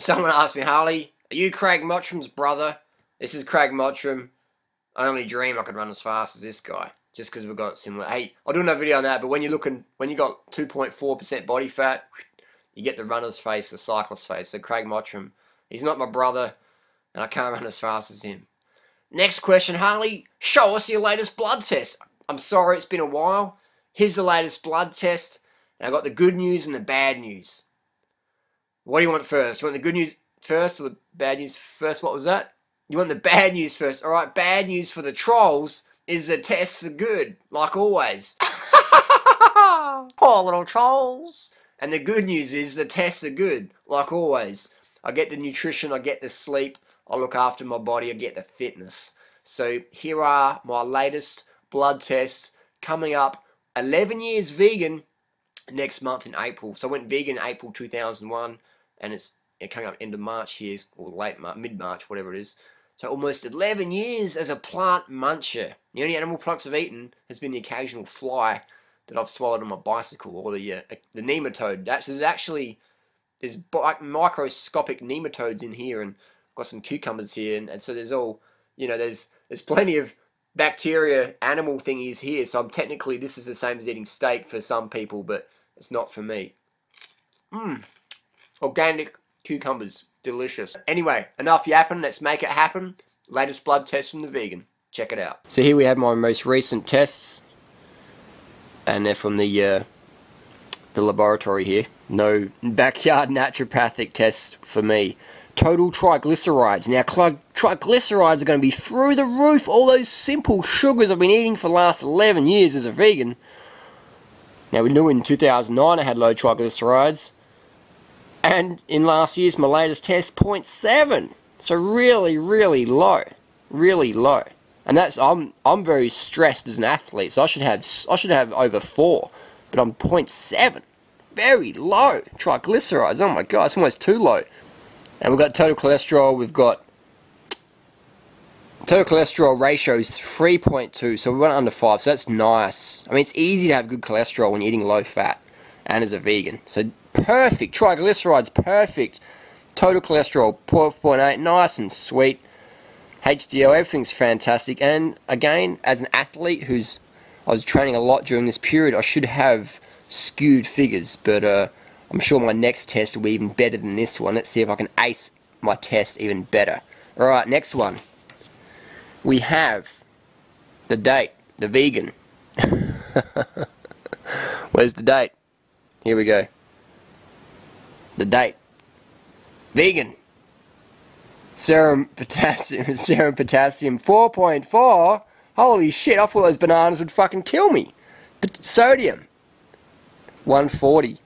Someone asked me, Harley, are you Craig Mottram's brother? This is Craig Mottram. I only dream I could run as fast as this guy, just because we've got similar. Hey, I'll do another video on that, but when you got 2.4% body fat, you get the runner's face, the cyclist's face. So Craig Mottram, he's not my brother, and I can't run as fast as him. Next question, Harley, show us your latest blood test. I'm sorry, it's been a while. Here's the latest blood test. And I've got the good news and the bad news. What do you want first? You want the good news first or the bad news first? What was that? You want the bad news first. Alright, bad news for the trolls is the tests are good, like always. Poor little trolls. And the good news is the tests are good, like always. I get the nutrition, I get the sleep, I look after my body, I get the fitness. So here are my latest blood tests coming up. 11 years vegan next month in April. So I went vegan in April 2001, and it's coming up end of March here, or late March, mid-March, whatever it is. So almost 11 years as a plant muncher. The only animal products I've eaten has been the occasional fly that I've swallowed on my bicycle, or the nematode. There's microscopic nematodes in here, and I've got some cucumbers here, and so there's all, there's plenty of bacteria, animal thingies here. So technically this is the same as eating steak for some people, but it's not for me. Organic cucumbers. Delicious. Anyway, enough yapping, let's make it happen. Latest blood test from the vegan. Check it out. So here we have my most recent tests, and they're from the laboratory here. No backyard naturopathic tests for me. Total triglycerides. Now, triglycerides are going to be through the roof. All those simple sugars I've been eating for the last 11 years as a vegan. Now, we knew in 2009 I had low triglycerides. And in last year's, my latest test, 0.7. So really, really low. Really low. And that's, I'm very stressed as an athlete, so I should have over 4. But I'm 0.7. Very low. Triglycerides, oh my god, it's almost too low. And we've got total cholesterol, we've got total cholesterol ratio is 3.2, so we went under 5, so that's nice. I mean, it's easy to have good cholesterol when you're eating low fat and as a vegan. So perfect. Triglycerides, perfect. Total cholesterol, 12.8, nice and sweet. HDL, everything's fantastic. And again, as an athlete I was training a lot during this period, I should have skewed figures, but I'm sure my next test will be even better than this one. Let's see if I can ace my test even better. Alright, next one. We have the date, the vegan. Where's the date? Here we go. The date. Vegan. Serum potassium 4.4. Holy shit, I thought those bananas would fucking kill me. But sodium 140.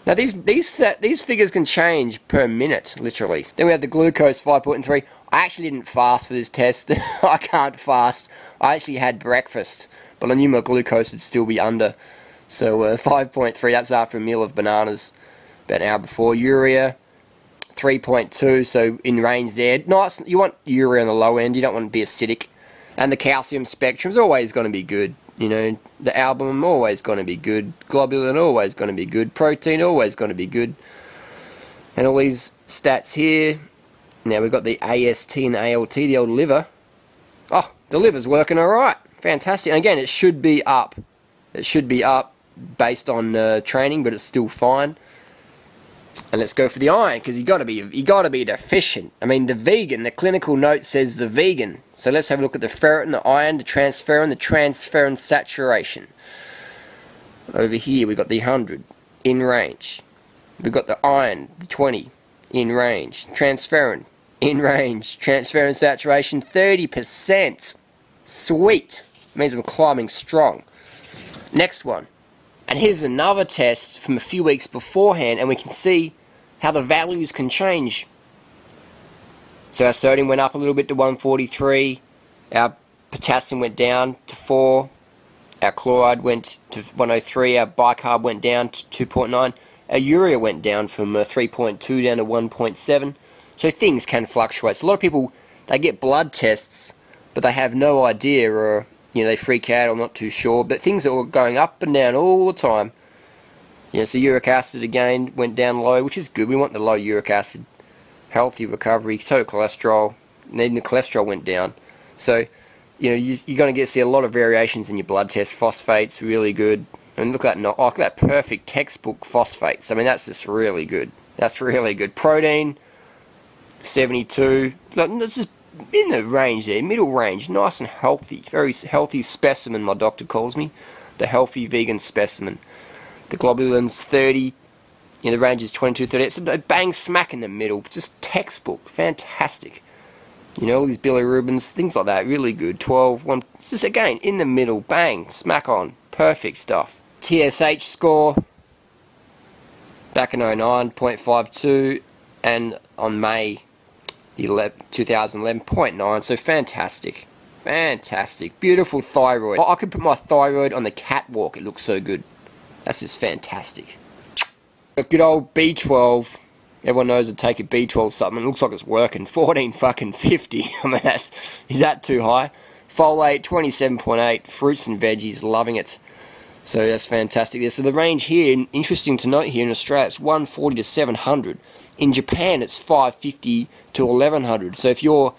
Now these figures can change per minute, literally. Then we have the glucose 5.3. I actually didn't fast for this test. I can't fast. I actually had breakfast, but I knew my glucose would still be under. So 5.3, that's after a meal of bananas about an hour before. Urea 3.2, so in range there. Nice. You want urea on the low end, you don't want to be acidic. And the calcium spectrum is always going to be good. The albumin always going to be good. Globulin always going to be good. Protein always going to be good. And all these stats here. Now we've got the AST and the ALT, the old liver. Oh, the liver's working alright. Fantastic. And again, it should be up. It should be up based on training, but it's still fine. And let's go for the iron, because you got to be deficient. I mean, the vegan, the clinical note says the vegan. So let's have a look at the ferritin, and the iron, the transferrin saturation. Over here we've got the 100 in range. We've got the iron, the 20 in range. Transferrin in range. Transferrin saturation 30%. Sweet. Means I'm climbing strong. Next one. And here's another test from a few weeks beforehand, and we can see how the values can change. So our sodium went up a little bit to 143, our potassium went down to 4, our chloride went to 103, our bicarb went down to 2.9, our urea went down from 3.2 down to 1.7. So things can fluctuate. So a lot of people, they get blood tests, but they have no idea, or they freak out or not too sure, but things are going up and down all the time. Yeah, so uric acid again went down low, which is good. We want the low uric acid. Healthy recovery, total cholesterol, needing the cholesterol went down. So, you know, you're going to see a lot of variations in your blood test. Phosphates, really good. And look at that, look at that perfect textbook phosphates. I mean, that's just really good. That's really good. Protein, 72. Look, it's just in the range there, middle range, nice and healthy. Very healthy specimen, my doctor calls me. The healthy vegan specimen. The globulins, 30. You know, the range is 22, 30. It's a bang smack in the middle. Just textbook. Fantastic. You know, all these bilirubins, things like that. Really good. 12, 1. Just again, in the middle. Bang. Smack on. Perfect stuff. TSH score. Back in 09, 0.52. And on May 2011, 0.9. So fantastic. Fantastic. Beautiful thyroid. I could put my thyroid on the catwalk. It looks so good. That's just fantastic. A good old B12. Everyone knows to take a B12 supplement. It looks like it's working. 14 fucking 50. I mean, is that too high? Folate, 27.8. Fruits and veggies, loving it. So that's fantastic. So the range here, interesting to note here in Australia, it's 140 to 700. In Japan, it's 550 to 1100. So if you're,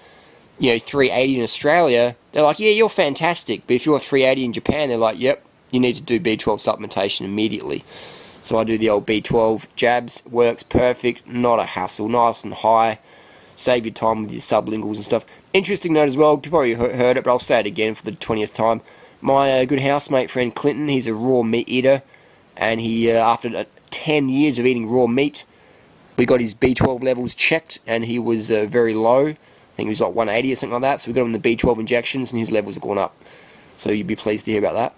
you know, 380 in Australia, they're like, yeah, you're fantastic. But if you're 380 in Japan, they're like, yep, you need to do B12 supplementation immediately. So I do the old B12 jabs, works perfect, not a hassle, nice and high, save your time with your sublinguals and stuff. Interesting note as well, you probably heard it, but I'll say it again for the 20th time. My good housemate friend Clinton, he's a raw meat eater, and he, after 10 years of eating raw meat, we got his B12 levels checked, and he was very low. I think he was like 180 or something like that, so we got him the B12 injections, and his levels have gone up. So you'd be pleased to hear about that.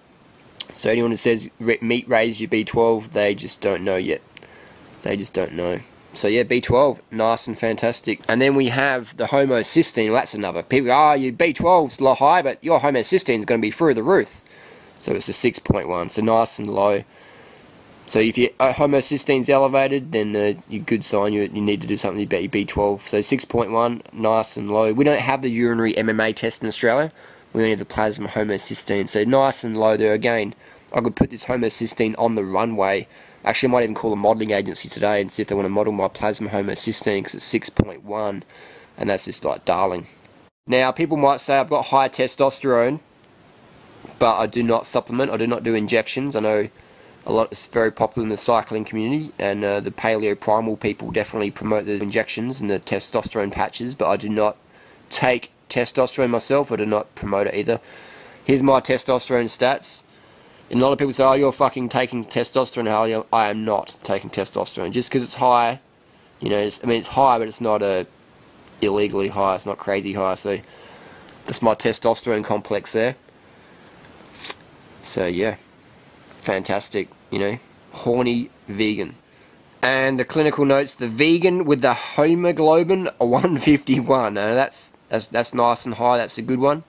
So anyone who says meat raised your B12, they just don't know yet. They just don't know. So yeah, B12, nice and fantastic. And then we have the homocysteine. Well, that's another. People, your B12's a lot high, but your homocysteine is going to be through the roof. So it's a 6.1, so nice and low. So if your homocysteine's elevated, then you're good sign you need to do something about your B12. So 6.1, nice and low. We don't have the urinary MMA test in Australia. We only have the plasma homocysteine, so nice and low there again. I could put this homocysteine on the runway. Actually, I might even call a modelling agency today and see if they want to model my plasma homocysteine, because it's 6.1, and that's just like darling. Now, people might say I've got high testosterone, but I do not supplement, I do not do injections. I know a lot, it's very popular in the cycling community, and the paleo primal people definitely promote the injections and the testosterone patches, but I do not take testosterone myself. I do not promote it either. Here's my testosterone stats. And a lot of people say, oh, you're fucking taking testosterone, Harley. I am not taking testosterone. Just because it's high, you know, I mean, it's high, but it's not illegally high. It's not crazy high. So that's my testosterone complex there. So yeah, fantastic, you know, horny vegan. And the clinical notes, the vegan with the hemoglobin 151. Now that's nice and high. That's a good one.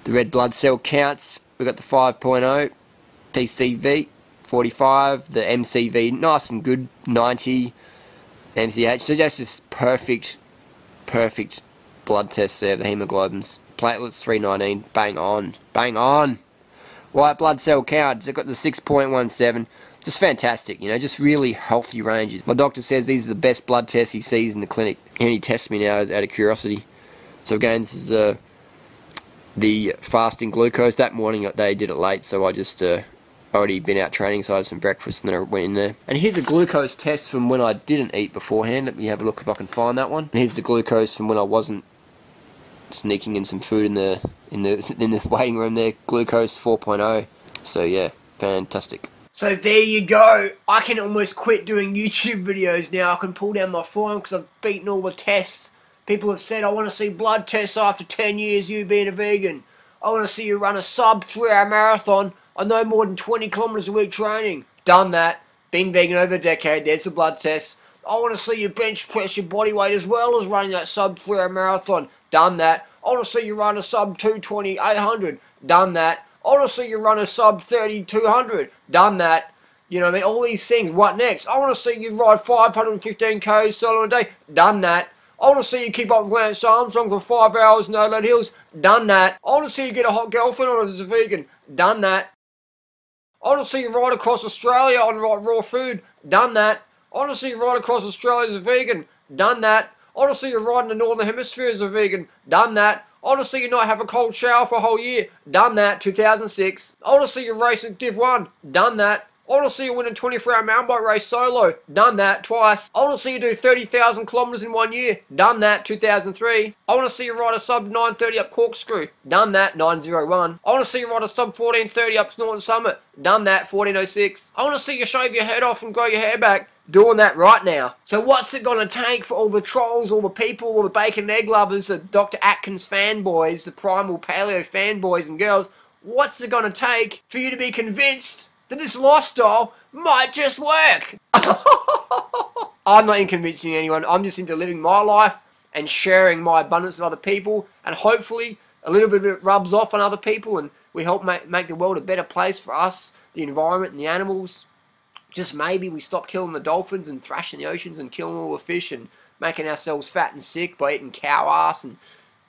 The red blood cell counts, we got the 5.0, PCV 45, the MCV nice and good, 90, MCH. So that's just perfect blood tests there. The hemoglobins, platelets 319, bang on, bang on. White blood cell count, they've got the 6.17. Just fantastic, you know, just really healthy ranges. My doctor says these are the best blood tests he sees in the clinic. He only tests me now out of curiosity. So again, this is the fasting glucose. That morning they did it late, so I just already been out training, so I had some breakfast and then I went in there. And here's a glucose test from when I didn't eat beforehand. Let me have a look if I can find that one. And here's the glucose from when I wasn't sneaking in some food in the waiting room there. Glucose 4.0. So yeah, fantastic. So there you go. I can almost quit doing YouTube videos now. I can pull down my phone because I've beaten all the tests. People have said, I want to see blood tests after 10 years you being a vegan. I want to see you run a sub 3-hour marathon on no more than 20 kilometers a week training. Done that. Been vegan over a decade. There's the blood tests. I want to see you bench press your body weight as well as running that sub 3-hour marathon. Done that. I want to see you run a sub 220 800. Done that. I want to see you run a sub 30 200. Done that. You know what I mean? All these things. What next? I want to see you ride 515 k's solo a day. Done that. I want to see you keep up with Lance Armstrong for 5 hours in Adelaide Hills. Done that. I want to see you get a hot girlfriend or as a vegan. Done that. I want to see you right across Australia on raw food. Done that. I want to see you right across Australia as a vegan. Done that. I want to see you right in the Northern Hemisphere as a vegan. Done that. I want to see you not have a cold shower for a whole year. Done that. 2006. I want to see you race at Div 1. Done that. I want to see you win a 24-hour mountain bike race solo. Done that twice. I want to see you do 30,000 kilometers in 1 year. Done that 2003. I want to see you ride a sub 930 up Corkscrew. Done that 901. I want to see you ride a sub 1430 up Northern Summit. Done that 1406. I want to see you shave your head off and grow your hair back. Doing that right now. So what's it going to take for all the trolls, all the people, all the bacon and egg lovers, the Dr. Atkins fanboys, the primal paleo fanboys and girls, what's it going to take for you to be convinced that this lifestyle might just work? I'm not in convincing anyone. I'm just into living my life and sharing my abundance with other people, and hopefully a little bit of it rubs off on other people and we help make the world a better place for us, the environment and the animals. Just maybe we stop killing the dolphins and thrashing the oceans and killing all the fish and making ourselves fat and sick by eating cow ass and,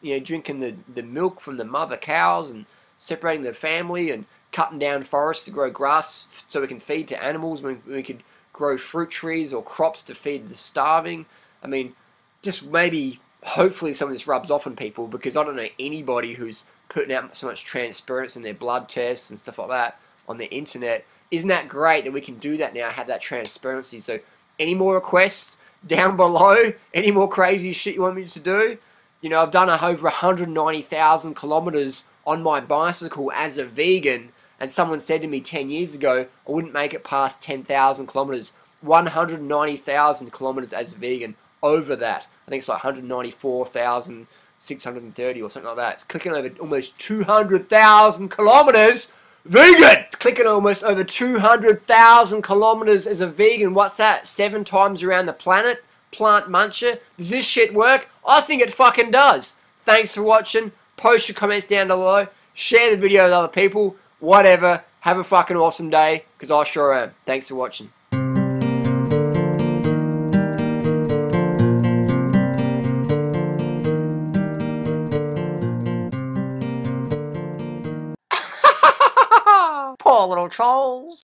you know, drinking the milk from the mother cows and separating the family and cutting down forests to grow grass so we can feed to animals when we could grow fruit trees or crops to feed the starving. I mean, just maybe, hopefully some of this rubs off on people, because I don't know anybody who's putting out so much transparency in their blood tests and stuff like that on the internet. Isn't that great that we can do that now, have that transparency? So any more requests down below? Any more crazy shit you want me to do? You know, I've done over 190,000 kilometers on my bicycle as a vegan, and someone said to me 10 years ago I wouldn't make it past 10,000 kilometers. 190,000 kilometers as a vegan. Over that, I think it's like 194,630 or something like that. It's clicking over almost 200,000 kilometers vegan! Clicking almost over 200,000 kilometers as a vegan. What's that? 7 times around the planet? Plant muncher? Does this shit work? I think it fucking does. Thanks for watching. Post your comments down below. Share the video with other people. Whatever. Have a fucking awesome day, because I sure am. Thanks for watching. Poor little trolls.